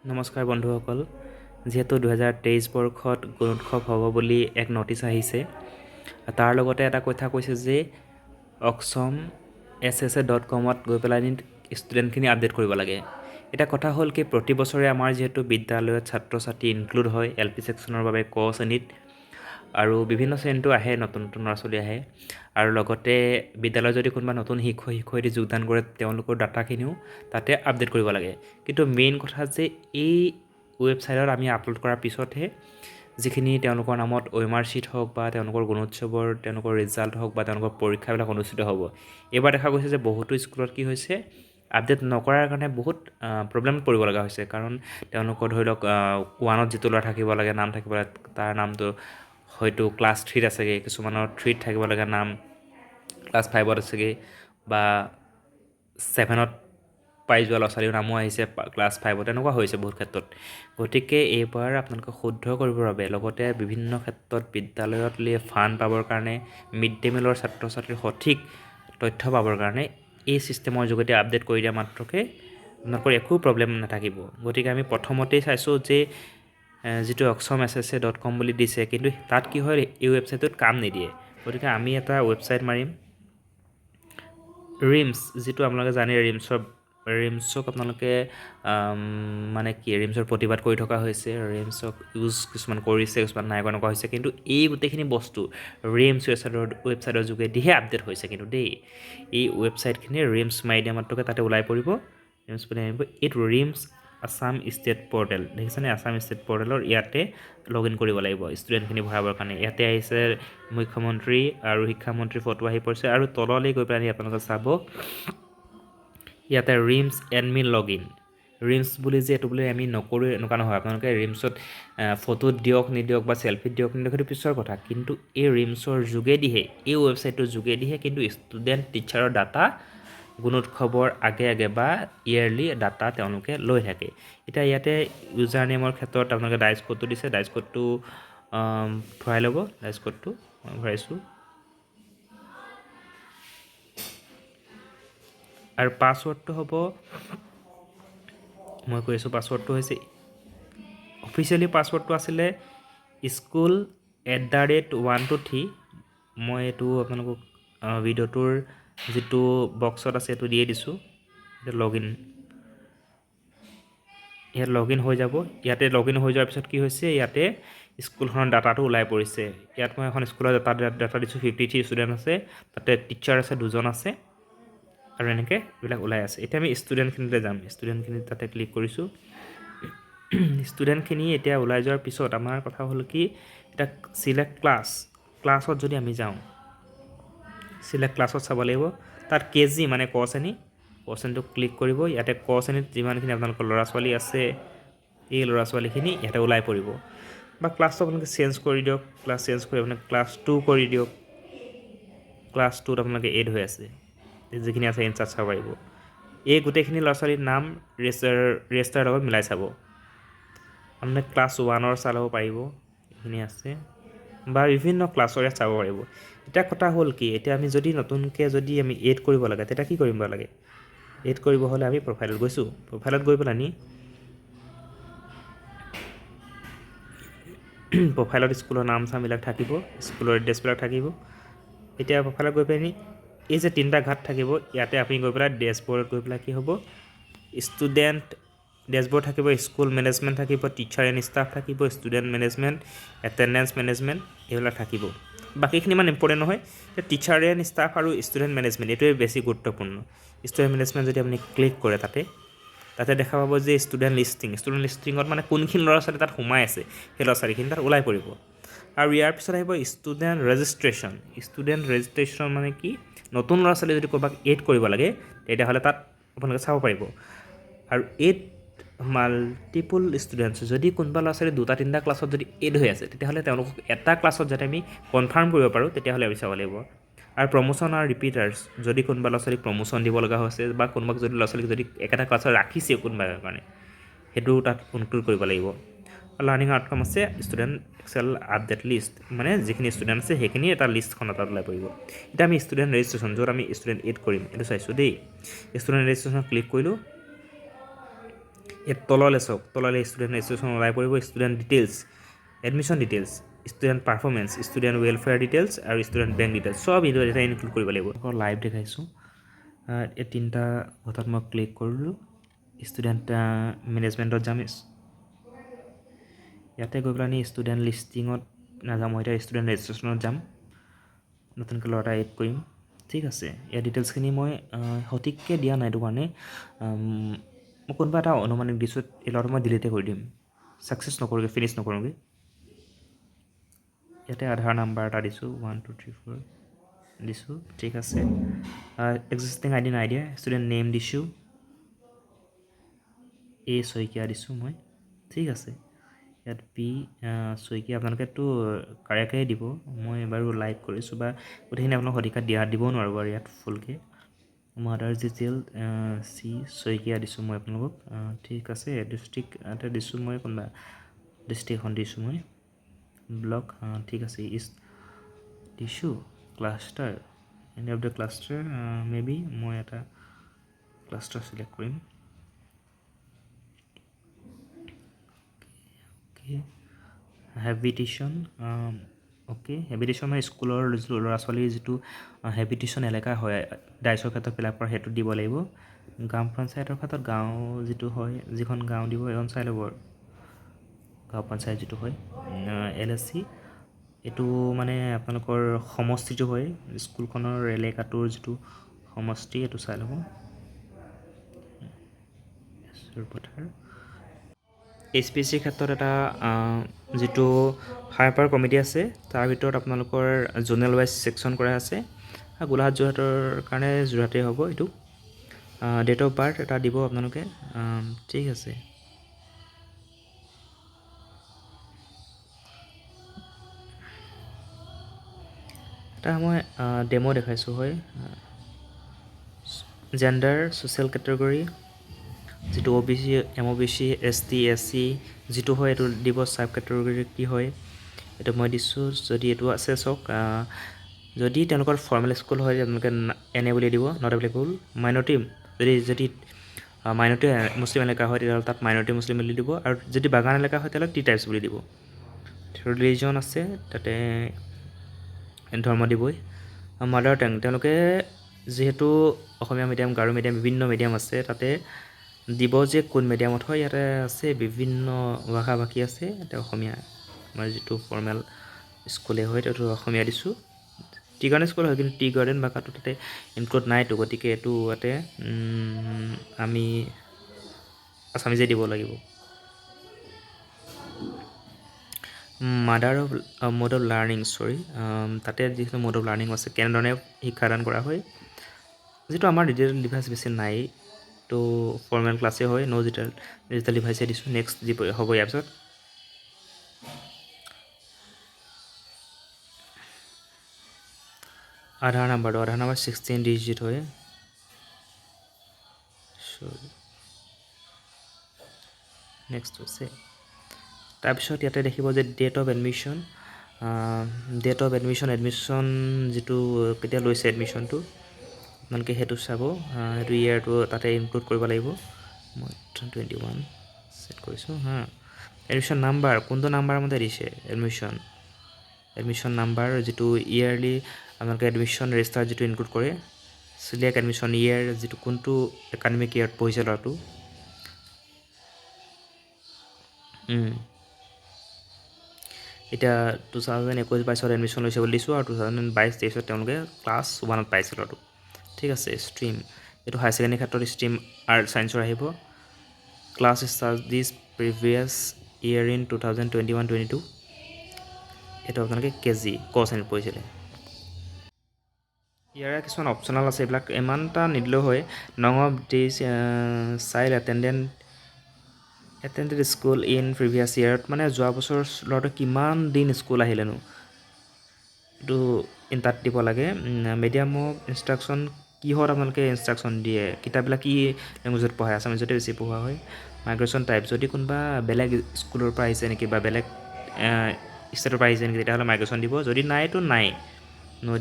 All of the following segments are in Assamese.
নমস্কাৰ বন্ধুসকল, যিহেতু 2023 বৰ্ষত গুণোৎসৱ হ'ব বুলি এক নটিচ আহিছে। তাৰ লগতে এটা কথা কৈছে যে oxom.ssa.com-ত গৈ পেলাই ষ্টুডেণ্টখিনি আপডেট কৰিব লাগে। এটা কথা হ'ল কি প্ৰতি বছৰে আমাৰ যিহেতু বিদ্যালয়ত ছাত্ৰ ছাত্ৰী ইনক্লুড হয় LP ছেকশ্যনৰ বাবে ক শ্ৰেণীত, আৰু বিভিন্ন শ্ৰেণীতো আহে, নতুন নতুন ল'ৰা ছোৱালী আহে, আৰু লগতে বিদ্যালয়ত যদি কোনোবা নতুন শিক্ষয়িত্ৰী যোগদান কৰে তেওঁলোকৰ ডাটাখিনিও তাতে আপডেট কৰিব লাগে। কিন্তু মেইন কথা যে এই ৱেবছাইটত আমি আপলোড কৰাৰ পিছতহে যিখিনি তেওঁলোকৰ নামত OMR শ্বীট হওক বা তেওঁলোকৰ গুণোৎসৱৰ তেওঁলোকৰ ৰিজাল্ট হওক বা তেওঁলোকৰ পৰীক্ষাবিলাক অনুষ্ঠিত হ'ব। এইবাৰ দেখা গৈছে যে বহুতো স্কুলত কি হৈছে, আপডেট নকৰাৰ কাৰণে বহুত প্ৰব্লেমত পৰিব লগা হৈছে। কাৰণ তেওঁলোকৰ ধৰি লওক 1ত যিটো ল'ৰা থাকিব লাগে, নাম থাকিব লাগে, তাৰ নামটো হয়তো ক্লাছ 3ত আছেগৈ, কিছুমানৰ 3ত থাকিব লগা নাম ক্লাছ 5ত আছেগৈ, বা 7ত পাই যোৱা ল'ৰা ছোৱালীৰ নামো আহিছে ক্লাছ 5ত, এনেকুৱা হৈছে বহুত ক্ষেত্ৰত। গতিকে এইবাৰ আপোনালোকে শুদ্ধ কৰিবৰ বাবে, লগতে বিভিন্ন ক্ষেত্ৰত বিদ্যালয়ত ফাণ্ড পাবৰ কাৰণে, মিড ডে মিলৰ ছাত্ৰ ছাত্ৰীৰ সঠিক তথ্য পাবৰ কাৰণে এই ছিষ্টেমৰ যোগেদি আপডেট কৰি দিয়া মাত্ৰকে আপোনালোকৰ একো প্ৰব্লেম নাথাকিব। গতিকে আমি প্ৰথমতেই চাইছোঁ যে যিটো oxom.ssa.com বুলি দিছে, কিন্তু তাত কি হয়, এই ৱেবছাইটটোত কাম নিদিয়ে। গতিকে আমি এটা ৱেবছাইট মাৰিম, ৰিমছ, যিটো আপোনালোকে জানে ৰিমছক আপোনালোকে মানে কি ৰিমছৰ প্ৰতিবাদ কৰি থকা হৈছে, ৰিমছক ইউজ কিছুমান কৰিছে, কিছুমান নাই কৰা হৈছে। কিন্তু এই গোটেইখিনি বস্তু ৰিমছ ৱেবছাইটৰ যোগেদিহে আপডেট হৈছে। কিন্তু দেই, এই ৱেবছাইটখিনি ৰিমছ মাৰি দিয়া মাত্ৰকে তাতে ওলাই পৰিব, ৰিমছ বুলি আহিব, এইটো ৰিমছ আছাম ষ্টেট পৰ্টেল, দেখিছেনে? আছাম ষ্টেট পৰ্টেলৰ ইয়াতে লগ ইন কৰিব লাগিব ষ্টুডেণ্টখিনি ভৰাবৰ কাৰণে। ইয়াতে আহিছে মুখ্যমন্ত্ৰী আৰু শিক্ষামন্ত্ৰীৰ ফটো আহি পৰিছে, আৰু তললৈ গৈ পেলাই আপোনালোকে চাব ইয়াতে RIMS admin log in. RIMS বুলি যে এইটো বুলি আমি নকৰোঁ এনেকুৱা নহয়। আপোনালোকে ৰিমছত ফটো দিয়ক নিদিয়ক বা চেলফি দিয়ক নিদিয়ক সেইটো পিছৰ কথা, কিন্তু এই ৰিমছৰ যোগেদিহে, এই ৱেবছাইটটোৰ যোগেদিহে কিন্তু ষ্টুডেণ্ট টিচাৰৰ ডাটা গুণোৎসৱৰ আগে আগে বা ইয়েৰলি ডাটা তেওঁলোকে লৈ থাকে। এতিয়া ইয়াতে ইউজাৰ নেমৰ ক্ষেত্ৰত আপোনালোকে ডাইচ কোডটো দিছে, ডাইচ কোডটো ভৰাই ল'ব। ডাইচ কোডটো মই ভৰাইছোঁ, আৰু পাছৱৰ্ডটো হ'ব, মই কৈ আছোঁ, পাছৱৰ্ডটো হৈছে অফিচিয়েলি পাছৱৰ্ডটো আছিলে school@123। মই এইটো আপোনালোকক ভিডিঅ'টোৰ যিটো বক্সত আছে এইটো দিয়ে দিছোঁ। এতিয়া ইয়াত লগ ইন হৈ যাব। ইয়াতে লগ ইন হৈ যোৱাৰ পিছত কি হৈছে, ইয়াতে স্কুলখনৰ ডাটাটো ওলাই পৰিছে। ইয়াত মই এখন স্কুলৰ ডাটা দিছোঁ, 53 ষ্টুডেণ্ট আছে, তাতে টিচাৰ আছে 2জন আছে, আৰু এনেকৈ এইবিলাক ওলাই আছে। এতিয়া আমি ষ্টুডেণ্টখিনিতে যাম, ষ্টুডেণ্টখিনি তাতে ক্লিক কৰিছোঁ। ষ্টুডেণ্টখিনি এতিয়া ওলাই যোৱাৰ পিছত আমাৰ কথা হ'ল কি, এতিয়া চিলেক্ট ক্লাছত যদি আমি যাওঁ, চিলেক্ট ক্লাছত চাব লাগিব। তাত কেজি মানে ক শ্ৰেণীটো ক্লিক কৰিব। ইয়াতে ক শ্ৰেণীত যিমানখিনি আপোনালোকৰ ল'ৰা ছোৱালী আছে, এই ল'ৰা ছোৱালীখিনি ইয়াতে ওলাই পৰিব। বা ক্লাছটো আপোনালোকে চেঞ্জ কৰি দিয়ক, ক্লাছ চেঞ্জ কৰি আপোনালোকে ক্লাছ 2 কৰি দিয়ক। ক্লাছ 2ত আপোনালোকে এড হৈ আছে, যিখিনি আছে ইনচাৰ্জ চাব পাৰিব। এই গোটেইখিনি ল'ৰা ছোৱালীৰ নাম ৰেজিষ্টাৰৰ লগত মিলাই চাব। আপোনালোকে ক্লাছ 1ৰ চাব পাৰিব, এইখিনি আছে, বা বিভিন্ন ক্লাছৰ ইয়াত চাব পাৰিব। এতিয়া কথা হ'ল কি, এতিয়া আমি যদি নতুনকৈ যদি আমি এড কৰিব লাগে, তেতিয়া কি কৰিব লাগে? এড কৰিব হ'লে আমি প্ৰফাইলত গৈছোঁ, প্ৰফাইলত গৈ পেলাই প্ৰফাইলত স্কুলৰ নাম চামবিলাক থাকিব, স্কুলৰ এড্ৰেছবিলাক থাকিব। এতিয়া প্ৰফাইলত গৈ পেলাই এই যে 3টা ঘাট থাকিব, ইয়াতে আপুনি গৈ পেলাই ডেছবৰ্ডত গৈ পেলাই কি হ'ব, ষ্টুডেণ্ট ডেছবৰ্ড থাকিব, স্কুল মেনেজমেণ্ট থাকিব, টিচাৰ এণ্ড ষ্টাফ থাকিব, ষ্টুডেণ্ট মেনেজমেণ্ট, এটেণ্ডেঞ্চ মেনেজমেণ্ট, এইবিলাক থাকিব। বাকীখিনি ইমান ইম্পৰ্টেণ্ট নহয়। টিচাৰ এণ্ড ষ্টাফ আৰু ষ্টুডেণ্ট মেনেজমেণ্ট এইটোৱে বেছি গুৰুত্বপূৰ্ণ। ষ্টুডেণ্ট মেনেজমেণ্ট যদি আপুনি ক্লিক কৰে, তাতে দেখা পাব যে ষ্টুডেণ্ট লিষ্টিঙত মানে কোনখিনি ল'ৰা ছোৱালী তাত সোমাই আছে, সেই ল'ৰা ছোৱালীখিনি তাত ওলাই পৰিব। আৰু ইয়াৰ পিছত আহিব ষ্টুডেণ্ট ৰেজিষ্ট্ৰেশ্যন মানে কি, নতুন ল'ৰা ছোৱালী যদি ক'ৰবাক এড কৰিব লাগে, তেতিয়াহ'লে তাত আপোনালোকে চাব পাৰিব। আৰু এড মাল্টিপুল ষ্টুডেণ্টছ, যদি কোনোবা ল'ৰা ছোৱালী 2-3টা ক্লাছত যদি এড হৈ আছে, তেতিয়াহ'লে তেওঁলোকক এটা ক্লাছত যাতে আমি কনফাৰ্ম কৰিব পাৰোঁ, তেতিয়াহ'লে আমি চাব লাগিব। আৰু প্ৰমোশ্যন আৰু ৰিপিটাৰ্ছ, যদি কোনোবা ল'ৰা ছোৱালীক প্ৰমোশ্যন দিব লগা হৈছে, বা কোনোবাক যদি ল'ৰা ছোৱালীক যদি একেটা ক্লাছত ৰাখিছে কোনোবাৰ কাৰণে, সেইটো তাত ইনক্লুড কৰিব লাগিব। লাৰ্ণিং আউটকাম আছে ষ্টুডেণ্ট এক্সেল আপডেট লিষ্ট, মানে যিখিনি ষ্টুডেণ্ট আছে সেইখিনি এটা লিষ্টখন তাত ওলাই পৰিব। এতিয়া আমি ষ্টুডেণ্ট ৰেজিষ্ট্ৰেশ্যন, য'ত আমি ষ্টুডেণ্ট এড কৰিম, এইটো চাইছোঁ দেই। ষ্টুডেণ্ট ৰেজিষ্ট্ৰেশ্যনত ক্লিক কৰিলোঁ। ইয়াত তললৈ চাওক, তললৈ ষ্টুডেণ্ট ৰেজিষ্ট্ৰেশ্যন ওলাই পৰিব, student details, admission details, student performance, student welfare details আৰু ষ্টুডেণ্ট বেংক ডিটেইলছ, চব এটা ইনক্লুড কৰিব লাগিব। লাইভ দেখাইছোঁ, এই তিনিটা বটাত মই ক্লিক কৰিলোঁ, ষ্টুডেণ্ট মেনেজমেণ্টত যাম, ইয়াতে গৈ পেলাই ষ্টুডেণ্ট লিষ্টিঙত নাযাম, মই এতিয়া ষ্টুডেণ্ট ৰেজিষ্ট্ৰেশ্যনত যাম, নতুনকৈ ল'ৰা এটা এড কৰিম। ঠিক আছে, ইয়াৰ ডিটেইলছখিনি মই সঠিককৈ দিয়া নাই, এইটো কাৰণে মই কোনোবা এটা অনুমানিক দিছোঁ, এই ল'ৰাটো মই ডিলিটে কৰি দিম, ছাকচেছ নকৰোঁগৈ, ফিনিছ নকৰোঁগৈ। ইয়াতে আধাৰ নাম্বাৰ এটা দিছোঁ, 1 2 3 4 দিছোঁ, ঠিক আছে। এক্সিষ্টিং আই ডি নাই দিয়া, ষ্টুডেণ্ট নেম দিছোঁ, এ শইকীয়া দিছোঁ মই, ঠিক আছে। ইয়াত পি শইকীয়া, আপোনালোকেতো কাৰেক্টে দিব, মই বাৰু লাইভ কৰিছোঁ বা গোটেইখিনি আপোনালোক সঠিকত দিবও নোৱাৰোঁ বাৰু ইয়াত ফুলকৈ। মাদাৰ ডিটেইল চি শইকীয়া দিছোঁ মই আপোনালোকক, ঠিক আছে। ডিষ্ট্ৰিক্ট এটা দিছোঁ মই, কোনোবা ডিষ্ট্ৰিক্ট এখন দিছোঁ মই, ব্লক, ঠিক আছে। ইষ্ট দিছোঁ, cluster, any of the cluster, may be মই এটা ক্লাষ্টাৰ চিলেক্ট কৰিম। হেবিটেশ্যন, অ'কে, হেবিটেশ্যন মানে স্কুলৰ ল'ৰা ছোৱালীৰ যিটো হেবিটেশ্যন এলেকা হয় ডাইচৰ ক্ষেত্ৰত ফিল আপ কৰা, সেইটো দিব লাগিব। গ্ৰাম পঞ্চায়তৰ ক্ষেত্ৰত গাঁও যিটো হয়, যিখন গাঁও দিব এইখন চাই ল'ব আৰু, গাঁও পঞ্চায়ত যিটো হয়। LSC এইটো মানে আপোনালোকৰ সমষ্টিটো হয়, স্কুলখনৰ এলেকাটোৰ যিটো সমষ্টি, এইটো চাই ল'ব। পথাৰ HPSCৰ ক্ষেত্ৰত এটা যিটো হাইপাৰ কমিটি আছে, তাৰ ভিতৰত আপোনালোকৰ জোনেল ৱাইজ ছেকশ্যন কৰা আছে। গোলাঘাট যোৰহাটৰ কাৰণে যোৰহাটেই হ'ব এইটো। ডেট অফ বাৰ্থ এটা দিব আপোনালোকে, ঠিক আছে। এটা মই ডেমো দেখাইছোঁ, হয়। জেণ্ডাৰ, ছ'চিয়েল কেটেগৰী, যিটো OBC, MOBC, ST SC যিটো হয় এইটো দিব, চাব কেটেগৰী কি হয় এইটো মই দিছোঁ। যদি এইটো আছে চাওক, যদি তেওঁলোকৰ ফৰ্মেল স্কুল হয় তেওঁলোকে NA বুলি দিব, নট এপ্লিকেবল। মাইনৰিটি, যদি মাইনৰিটি মুছলিম এলেকা হয় তেতিয়াহ'লে তাত মাইনৰিটি মুছলিম বুলি দিব, আৰু যদি বাগান এলেকা হয় তেতিয়াহ'লে T টাইপছ বুলি দিব। ৰিলিজন আছে তাতে, ধৰ্ম দিবই। মাদাৰ টাং, তেওঁলোকে যিহেতু অসমীয়া মিডিয়াম, গাৰো মিডিয়াম, বিভিন্ন মিডিয়াম আছে, তাতে দিব যে কোন মিডিয়ামত হয়। ইয়াতে আছে বিভিন্ন ভাষা ভাষী আছে, এতিয়া অসমীয়া আমাৰ যিটো ফৰ্মেল স্কুলে হয় তাতো অসমীয়া দিছোঁ। টি গাৰ্ডেন স্কুল হয়, কিন্তু টি গাৰ্ডেন ভাষাটো তাতে ইনক্লুড নাইতো, গতিকে এইটো ইয়াতে আমি আছামিজে দিব লাগিব। মোড অফ লাৰ্ণিং, তাতে যিটো মোড অফ লাৰ্ণিং আছে, কেনেধৰণে শিক্ষাদান কৰা হয়, যিটো আমাৰ ডিজিটেল ডিভাইচ বেছি নাই, তো ফৰ্মেল ক্লাছে হয়, ডিজিটেল ডিভাইচে দিছোঁ। নেক্সট হ'ব ইয়াৰ পিছত। আধাৰ নাম্বাৰটো, আধাৰ নাম্বাৰ 16 ডিজিট হয়, নেক্সট হৈছে। তাৰপিছত ইয়াতে দেখিব যে ডেট অফ এডমিশ্যন, এডমিশ্যন যিটো কেতিয়া লৈছে এডমিশ্যনটো আপোনালোকে সেইটো চাব, সেইটো ইয়েৰটো তাতে ইনক্লুড কৰিব লাগিব। মই 21 ছেট কৰিছোঁ, এডমিশ্যন নাম্বাৰ, কোনটো নাম্বাৰ মতে দিছে এডমিশ্যন নাম্বাৰ, যিটো ইয়েৰলি আপোনালোকে এডমিশ্যন ৰেজিষ্টাৰ যিটো ইনক্লুড কৰে, চিলেক্ট এডমিশ্যন ইয়েৰ, যিটো কোনটো একাডেমিক ইয়েৰত পঢ়িছে ল'ৰাটো। এতিয়া 2021-22 এডমিশ্যন লৈছে বুলি দিছোঁ, আৰু 2022-23 তেওঁলোকে ক্লাছ 1ত পাইছে ল'ৰাটো, ঠিক আছে। ষ্ট্ৰীম, এইটো হায়াৰ ছেকেণ্ডেৰী ক্ষেত্ৰত ষ্ট্ৰীম আৰ্ট ছাইন্সৰ আহিব। Class studies previous year in 2021-22, এইটো আপোনালোকে KG ক শ্ৰেণীত পঢ়িছিলে। ইয়াৰে কিছুমান অপশ্যনেল আছে, এইবিলাক ইমান এটা নিদিলেও হয়। নং of this child attended school in previous year, মানে যোৱা বছৰ ল'ৰাটো কিমান দিন স্কুল আহিলেনো, এইটো তাত দিব লাগে। মিডিয়াম অফ ইনষ্ট্ৰাকশ্যন, কিহত আপোনালোকে ইনষ্ট্ৰাকশ্যন দিয়ে, কিতাপবিলাক কি লেংগুৱেজত পঢ়ায়, আছামিজতে বেছি পঢ়োৱা হয়। মাইগ্ৰেশ্যন টাইপ, যদি কোনোবা বেলেগ স্কুলৰ পৰা আহিছে নেকি বা বেলেগ ষ্টেটৰ পৰা আহিছে নেকি, তেতিয়াহ'লে মাইগ্ৰেশ্যন দিব, যদি নাইতো নাই,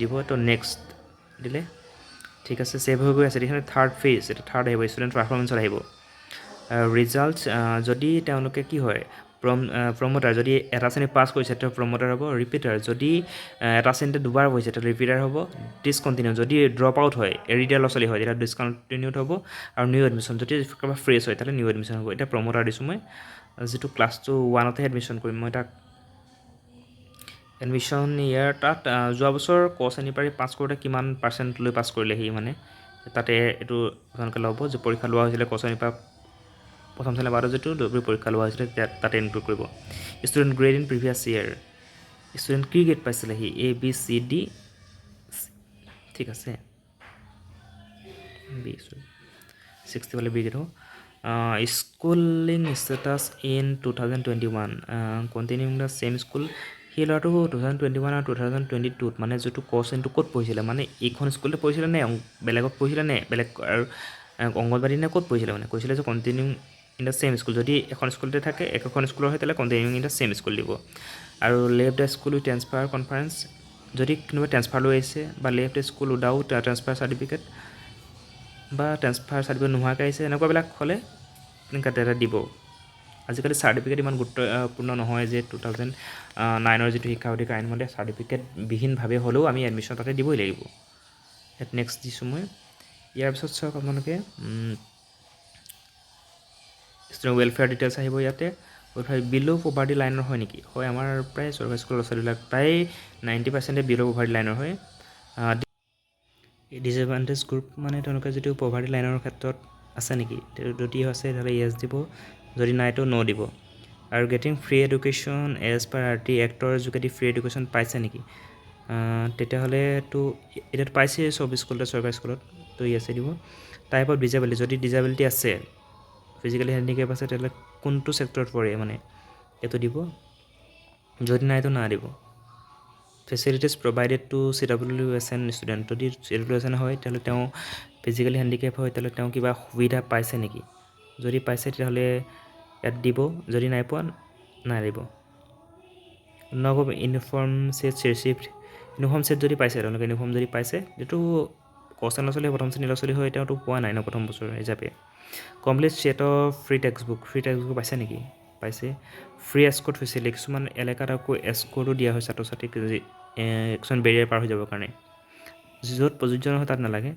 দিব। তো নেক্সট দিলে, ঠিক আছে। ছেভ হৈ গৈ আছে, এইখিনি থাৰ্ড ফেজ, এইটো থাৰ্ড আহিব, ষ্টুডেণ্ট পাৰফৰ্মেঞ্চত আহিব। ৰিজাল্ট যদি তেওঁলোকে কি হয় প্ৰমোটাৰ যদি এটা শ্ৰেণী পাছ কৰিছে তেওঁ প্ৰমোটাৰ হ'ব। ৰিপিটাৰ যদি এটা শ্ৰেণীতে দুবাৰ হৈছে তেতিয়া ৰিপিটাৰ হ'ব। ডিছকণ্টিনিউ যদি ড্ৰপ আউট হয়, এৰি দিয়া ল'ৰা ছোৱালী হয় তেতিয়া ডিছকণ্টিনিউড হ'ব। আৰু নিউ এডমিশ্যন যদি কিবা ফ্ৰেছ হয় তেতিয়া নিউ এডমিশ্যন হ'ব। এতিয়া প্ৰমোটাৰ দিছোঁ মই, যিটো ক্লাছটো 1তে এডমিশ্যন কৰিম মই তাক এডমিশ্যন ইয়াৰ তাত যোৱা বছৰ ক শ্ৰেণীৰ পৰা পাছ কৰোঁতে কিমান পাৰ্চেণ্ট লৈ পাছ কৰিলে সি মানে তাতে এইটো আপোনালোকে ল'ব যে পৰীক্ষা লোৱা হৈছিলে ক শ্ৰেণীৰ পৰা প্ৰথম শ্ৰেণীৰ বাৰত যিটো পৰীক্ষা লোৱা হৈছিলে তাতে ইনক্লুড কৰিব। Student grade in previous year, student কি গ্ৰেড পাইছিলে সি ABCD, ঠিক আছে বি 60 পালে বি গ্ৰেড হ'ব। Schooling status in 2021 continuing the same school. সেই ল'ৰাটো 2021 আৰু 2022 মানে যিটো ক শ্ৰেণীটো ক'ত পঢ়িছিলে মানে এইখন স্কুলতে পঢ়িছিলে নে বেলেগত পঢ়িছিলে নে বেলেগ আৰু অংগনবাদী নে ক'ত পঢ়িছিলে মানে কৈছিলে যে কণ্টিনিউং ইন দ্য ছেম স্কুল। যদি এখন স্কুলতে থাকে একেখন স্কুলৰ হয় তেতিয়াহ'লে কণ্টিনিউং ইন দ্য ছেম স্কুল দিব। আৰু left the school with transfer conference, যদি কোনোবা ট্ৰেন্সফাৰ লৈ আহিছে বা left the school without transfer certificate বা ট্ৰেন্সফাৰ চাৰ্টিফিকেট নোহোৱাকৈ আহিছে এনেকুৱাবিলাক হ'লে তেনেকৈ এটা দিব। আজিকালি চাৰ্টিফিকেট ইমান গুৰুত্বপূৰ্ণ নহয় যে 2009ৰ যিটো শিক্ষা অধিকাৰ আইনমতে চাৰ্টিফিকেটবিহীনভাৱে হ'লেও আমি এডমিশ্যন তাতে দিবই লাগিব। ইয়াত নেক্সট দিছোঁ মই। ইয়াৰ পিছত চাওক আপোনালোকে ষ্টুডেণ্ট ৱেলফেয়াৰ ডিটেইলছ আহিব ইয়াতে। ৱেলফেয়াৰ বিল' পভাৰ্টি লাইনৰ হয় নেকি? হয়, আমাৰ প্ৰায় চৰকাৰী স্কুলৰ ল'ৰা ছোৱালীবিলাক প্ৰায় 90% বিল' পভাৰ্টি লাইনৰ হয়। ডিছএডভান্টেজ গ্ৰুপ মানে তেওঁলোকে যিটো পভাৰ্টি লাইনৰ ক্ষেত্ৰত আছে নেকি, যদি আছে তেতিয়াহ'লে য়েছ দিব, যদি নাইতো ন' দিব। আৰু getting free education as per RT actor যোগেদি ফ্ৰী এডুকেশ্যন পাইছে নেকি? তেতিয়াহ'লেতো এতিয়াতো পাইছে চব স্কুলতে চৰকাৰী স্কুলত, তো য়েছে দিব। টাইপ অফ ডিজেবিলিটি, যদি ডিজেবিলিটি আছে ফিজিকেলি হেণ্ডিকেপ আছে তেতিয়াহ'লে কোনটো ছেক্টৰত পৰে মানে এইটো দিব, যদি নাইতো না দিব। Facilities provided to CWSN student, যদি CWSN হয় তেতিয়াহ'লে তেওঁ ফিজিকেলি হেণ্ডিকেপ হয় তেতিয়াহ'লে তেওঁ কিবা সুবিধা পাইছে নেকি, যদি পাইছে তেতিয়াহ'লে ইয়াত দিব, যদি নাই পোৱা নাই দিব। নব uniform set received, uniform set যদি পাইছে তেওঁলোকে ইউনিফৰ্ম যদি পাইছে যিটো ক শ্ৰেণীৰ ল'ৰা ছোৱালী প্ৰথম শ্ৰেণীৰ ল'ৰা ছোৱালী হয় তেওঁতো পোৱা নাই ন প্ৰথম বছৰ হিচাপে। Complete set of free textbook, free textbook পাইছে নেকি? পাইছে। ফ্ৰী এস্কৰ্ট ফেচিলিটি, কিছুমান এলেকাত আকৌ এস্কৰ্টো দিয়া হয় ছাত্ৰ ছাত্ৰীক কিছুমান বেৰিয়াৰ পাৰ হৈ যাবৰ কাৰণে, য'ত প্ৰযোজ্য নহয় তাত নালাগে।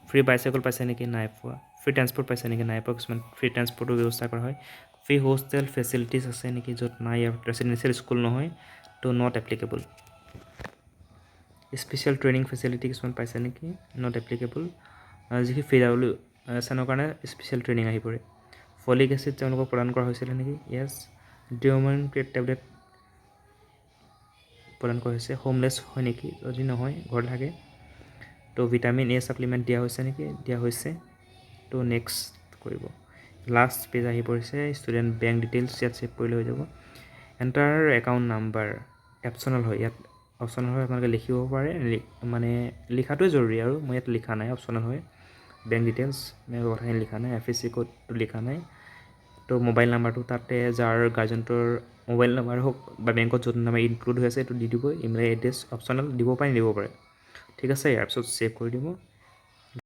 ফ্ৰী বাইচাইকেল পাইছে নেকি? নাই পোৱা। ফ্ৰী ট্ৰেন্সপৰ্ট পাইছে নেকি? নাই পোৱা। কিছুমান ফ্ৰী ট্ৰেন্সপৰ্টৰ ব্যৱস্থা কৰা হয়। ফ্ৰী হোষ্টেল ফেচিলিটিছ আছে নেকি? য'ত নাই, ৰেচিডেঞ্চিয়েল স্কুল নহয় তো not applicable. Special training facility কিছুমান পাইছে নেকি? Not applicable. যিখিনি PWSNৰ কাৰণে স্পেচিয়েল ট্ৰেইনিং আহি পৰে। ফলিক এচিড তেওঁলোকক প্ৰদান কৰা হৈছিলে নেকি? য়েছ। ডিঅ'মেন টেবলেট প্ৰদান কৰা হৈছে। হোমলেছ হয় নেকি? যদি নহয় ঘৰত থাকে তো ভিটামিন A ছাপ্লিমেণ্ট দিয়া হৈছে নেকি? দিয়া হৈছে। তো নেক্সট কৰিব। লাষ্ট পেজ আহি পৰিছে, ষ্টুডেণ্ট বেংক ডিটেইলছ ইয়াত ছেভ কৰিলে হৈ যাব। এণ্টাৰ একাউণ্ট নাম্বাৰ অপশ্যনেল হয়, ইয়াত অপশ্যনেল হয়, আপোনালোকে লিখিব পাৰে, মানে লিখাটোৱে জৰুৰী আৰু মই ইয়াত লিখা নাই, অপশ্যনেল হয়। বেংক ডিটেইলছ বেংকৰ কথাখিনি লিখা নাই, IFSC কোডটো লিখা নাই। তো মোবাইল নাম্বাৰটো তাতে যাৰ গাৰ্জেণ্টৰ মোবাইল নাম্বাৰ হওক বা বেংকত য'ত নাম্বাৰ ইনক্লুড হৈ আছে এইটো দি দিব। ইমেইল এড্ৰেছ অপশ্যনেল দিব পাৰে নিদিব পাৰে, ঠিক আছে। ইয়াৰ পিছত ছেভ কৰি দিব।